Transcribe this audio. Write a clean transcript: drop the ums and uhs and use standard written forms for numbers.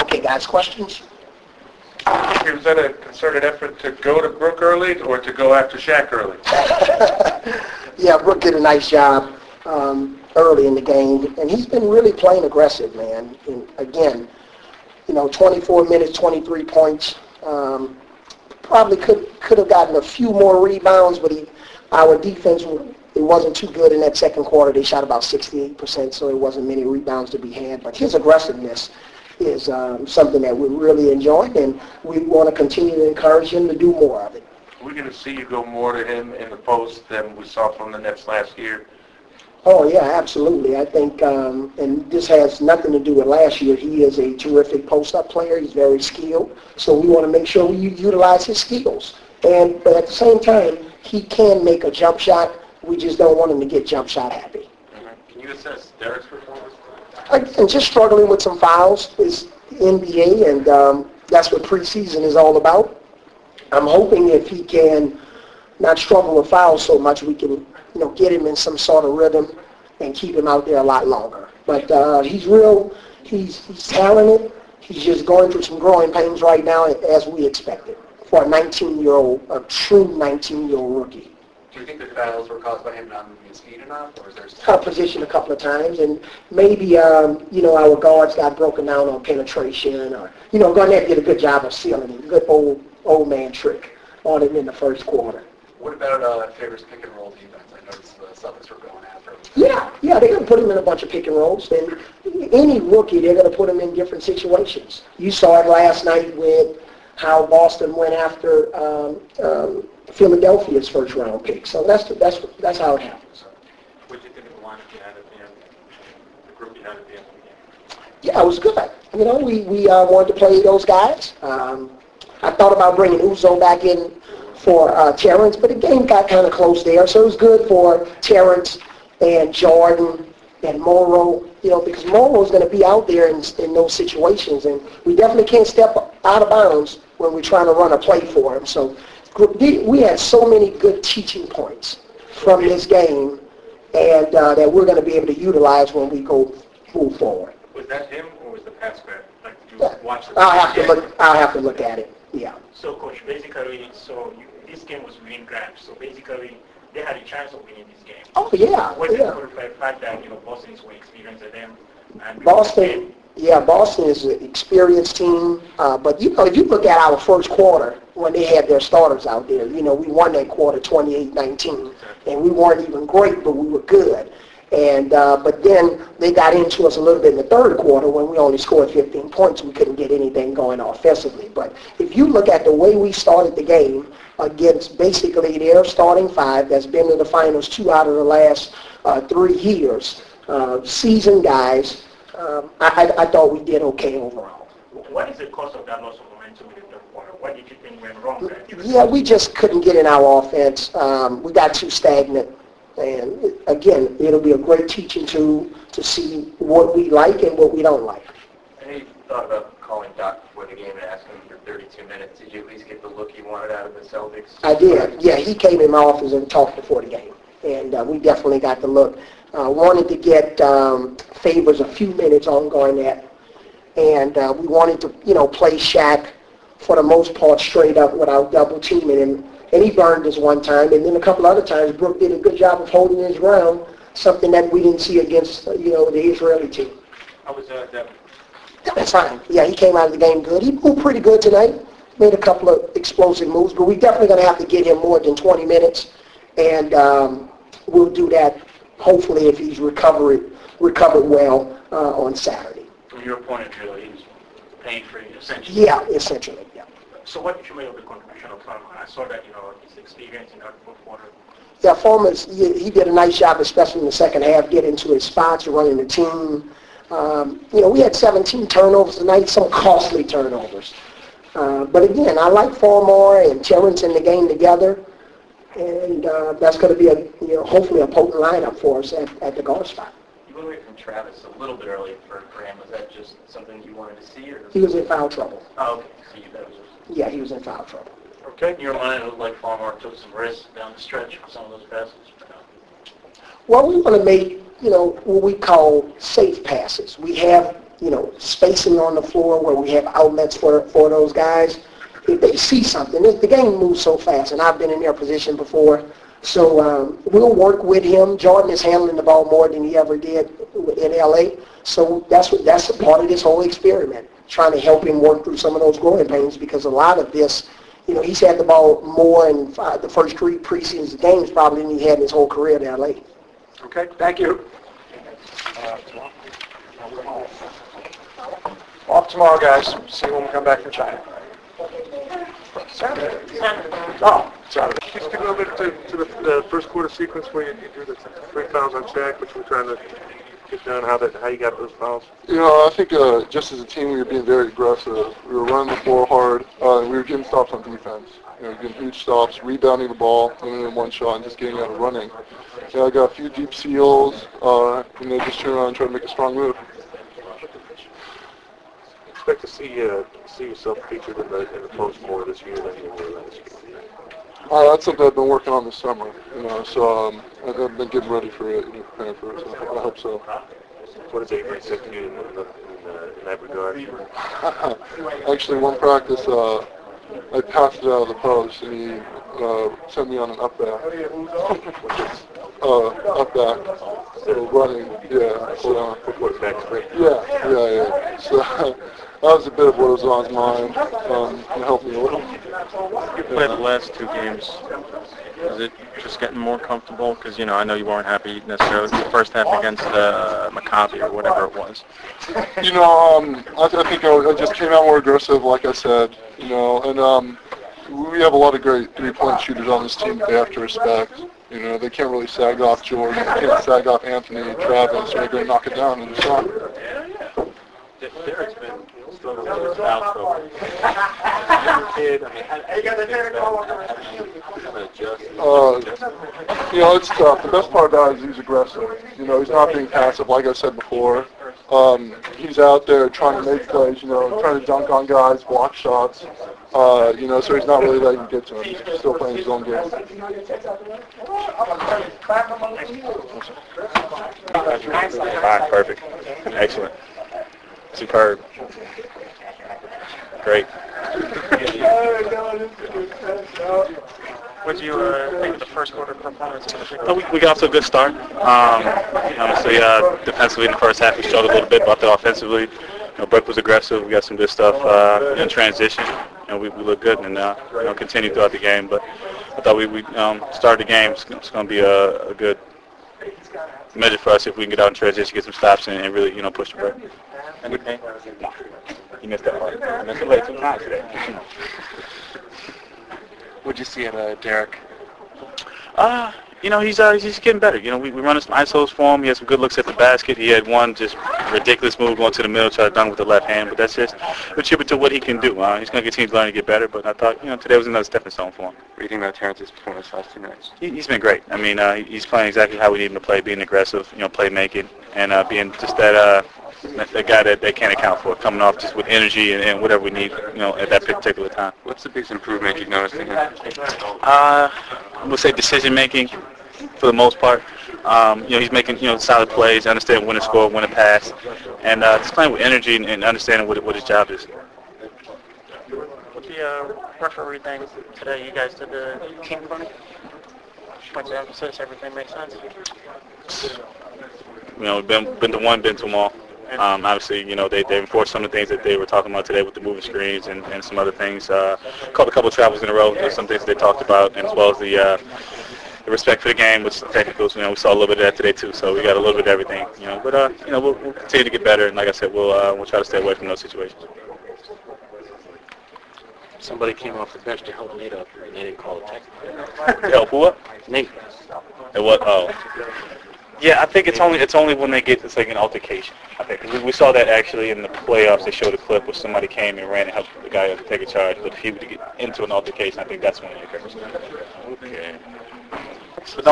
Okay, guys, questions? Was that a concerted effort to go to Brook early or to go after Shaq early? Yeah, Brook did a nice job early in the game, and he's been really playing aggressive, man. And again, 24 minutes, 23 points. Probably could have gotten a few more rebounds, but our defense, it wasn't too good in that second quarter. They shot about 68%, so there wasn't many rebounds to be had. But his aggressiveness is something that we're really enjoying, and we want to continue to encourage him to do more of it. We're going to see you go more to him in the post than we saw from the Nets last year. Oh, yeah, absolutely. I think, and this has nothing to do with last year, he is a terrific post-up player. He's very skilled, so we want to make sure we utilize his skills. But at the same time, he can make a jump shot. We just don't want him to get jump shot happy. Mm-hmm. Can you assess Derek's performance? Again, just struggling with some fouls is NBA, and that's what preseason is all about. I'm hoping if he can not struggle with fouls so much, we can get him in some sort of rhythm and keep him out there a lot longer. But he's talented. He's just going through some growing pains right now, as we expected, for a 19-year-old, a true 19-year-old rookie. Do you think the fouls were caused by him not moving his feet enough, or is there out of position a couple of times, and maybe our guards got broken down on penetration, or Garnett did a good job of sealing it, good old man trick on him in the first quarter. What about Favor's pick and roll defense? I noticed the Celtics were going after him. Yeah, they're going to put him in a bunch of pick and rolls. And any rookie, they're going to put him in different situations. You saw it last night with how Boston went after Philadelphia's first round pick. So that's how it happens. What did you think of the lineup you had at the end? The group you had at the end of the game? Yeah, it was good. We wanted to play those guys. I thought about bringing Uzo back in for Terrence, but the game got kind of close there, so it was good for Terrence and Jordan and Morrow, because Morrow's going to be out there in those situations, and we definitely can't step out of bounds when we're trying to run a play for him. So we had so many good teaching points from this game, and that we're going to be able to utilize when we move forward. Was that him, or was the pass grab? Like, did you watch the I'll have to look at it. Yeah. So, Coach, basically, this game was win grab. So, basically, they had a chance of winning this game. Oh, yeah. What do you think for the fact that, Boston is more experienced than them? And Boston is an experienced team. But, if you look at our first quarter, when they had their starters out there, we won that quarter 28-19. And we weren't even great, but we were good. And but then they got into us a little bit in the third quarter when we only scored 15 points. We couldn't get anything going offensively. But if you look at the way we started the game against basically their starting five that's been in the finals 2 out of the last 3 years, seasoned guys, I thought we did okay overall. What is the cause of that loss of momentum in the third quarter? What did you think went wrong there? Yeah, we just couldn't get in our offense. We got too stagnant. And again, it'll be a great teaching tool to see what we like and what we don't like. I know you thought about calling Doc before the game and asking him for 32 minutes. Did you at least get the look you wanted out of the Celtics? I did. Yeah, he came in my office and talked before the game. And we definitely got the look. Wanted to get Favors a few minutes on Garnett. And we wanted to, play Shaq for the most part straight up without double teaming him. And he burned us one time, and then a couple other times Brook did a good job of holding his ground, something that we didn't see against, the Israeli team. How was Devin? That's fine. Yeah, he came out of the game good. He moved pretty good tonight, made a couple of explosive moves, but we're definitely going to have to get him more than 20 minutes, and we'll do that hopefully if he's recovered well on Saturday. From your point of view, he's pain-free, essentially. Yeah, essentially, yeah. So what did you make of the contribution of Farmer? I saw that, his experience in that fourth quarter. Yeah, Farmer's, he did a nice job, especially in the second half, getting into his spots, running the team. We had 17 turnovers tonight, some costly turnovers. But again, I like Farmer and Terrence in the game together. And that's going to be, hopefully a potent lineup for us at the guard spot. You went away from Travis a little bit early for him. Was that just something you wanted to see? Or? He was in foul trouble. Oh, okay. So that was just... Yeah, he was in foul trouble. Okay. In your mind, it looked like Farmer took some risks down the stretch with some of those passes. Well, we want to make what we call safe passes. We have, spacing on the floor where we have outlets for those guys. If they see something, the game moves so fast, and I've been in their position before. So we'll work with him. Jordan is handling the ball more than he ever did in L.A. So that's a part of this whole experiment, trying to help him work through some of those growing pains, because a lot of this, he's had the ball more in the first 3 preseason games probably than he had in his whole career in L.A. Okay, thank you. Off tomorrow, guys. See you when we come back from China. Saturday. Oh, Saturday. Just get a little bit to the first quarter sequence where you do the 3 fouls on Shaq, which we're trying to get done, how you got those fouls. I think just as a team we were being very aggressive. We were running the floor hard, and we were getting stops on defense. Getting huge stops, rebounding the ball, winning in one shot, and just getting out and running. I got a few deep seals, and then just turn around and try to make a strong move. Expect to see yourself featured in the post more this year than you were last year. That's something I've been working on this summer. So I've been getting ready for it and preparing for it. So I hope so. What does Avery say to you in that regard? Actually, one practice, I passed it out of the post, and he sent me on an up back. Up back. So running, yeah. So, yeah. So that was a bit of what was on his mind, and helped me a little. You played the last 2 games. Is it just getting more comfortable? Because, I know you weren't happy necessarily the first half against Maccabi or whatever it was. I think I just came out more aggressive, like I said, and we have a lot of great 3-point shooters on this team that they have to respect. They can't really sag off Jordan, they can't sag off Anthony, Travis, or they're going to knock it down in the shot. Derek's been struggling with his foul trouble. Kid, it's tough. The best part about it is he's aggressive. He's not being passive, like I said before. He's out there trying to make plays, trying to dunk on guys, block shots. So he's not really letting it get to him. He's still playing his own game. Fine, perfect. Excellent. Superb. Great. What do you think of the first quarter performance? We got off to a good start. Honestly, defensively in the first half we struggled a little bit, but offensively, Brook was aggressive. We got some good stuff in transition. We look good and continue throughout the game. But I thought we started the game. It's going to be a good measure for us if we can get out in transition, get some stops, and really push the break. Anything? No. You missed that part. I missed it late 2 times today. What'd you see in Derek? He's getting better. We run some isos for him. He had some good looks at the basket. He had one just ridiculous move going to the middle, try to dunk with the left hand. But that's just a tribute to what he can do. He's going to continue to learn to get better. But I thought, today was another stepping stone for him. What do you think about Terrence's performance last 2 nights? He's been great. He's playing exactly how we need him to play, being aggressive, playmaking, and being just that guy that they can't account for, coming off just with energy and whatever we need, at that particular time. What's the biggest improvement you've noticed in him? I would say decision making for the most part. He's making solid plays, understanding when to score, when to pass, and just playing with energy and understanding what his job is. With the referee thing today, you guys did the team clinic. Points of emphasis, everything makes sense. Been to one, been to them all. Obviously, they enforced some of the things that they were talking about today with the moving screens and some other things. Called a couple of travels in a row. There's some things they talked about, and as well as the respect for the game, which is technicals. We saw a little bit of that today too. So we got a little bit of everything. But we'll continue to get better, and like I said, we'll try to stay away from those situations. Somebody came off the bench to help Nate up, and they didn't call a technical. To help who up? Nate. And what? Oh. Yeah, I think it's only when they get an altercation. I think 'cause we saw that actually in the playoffs. They showed a clip where somebody came and ran and helped the guy take a charge. But if he would get into an altercation, I think that's when it occurs. Okay. But don't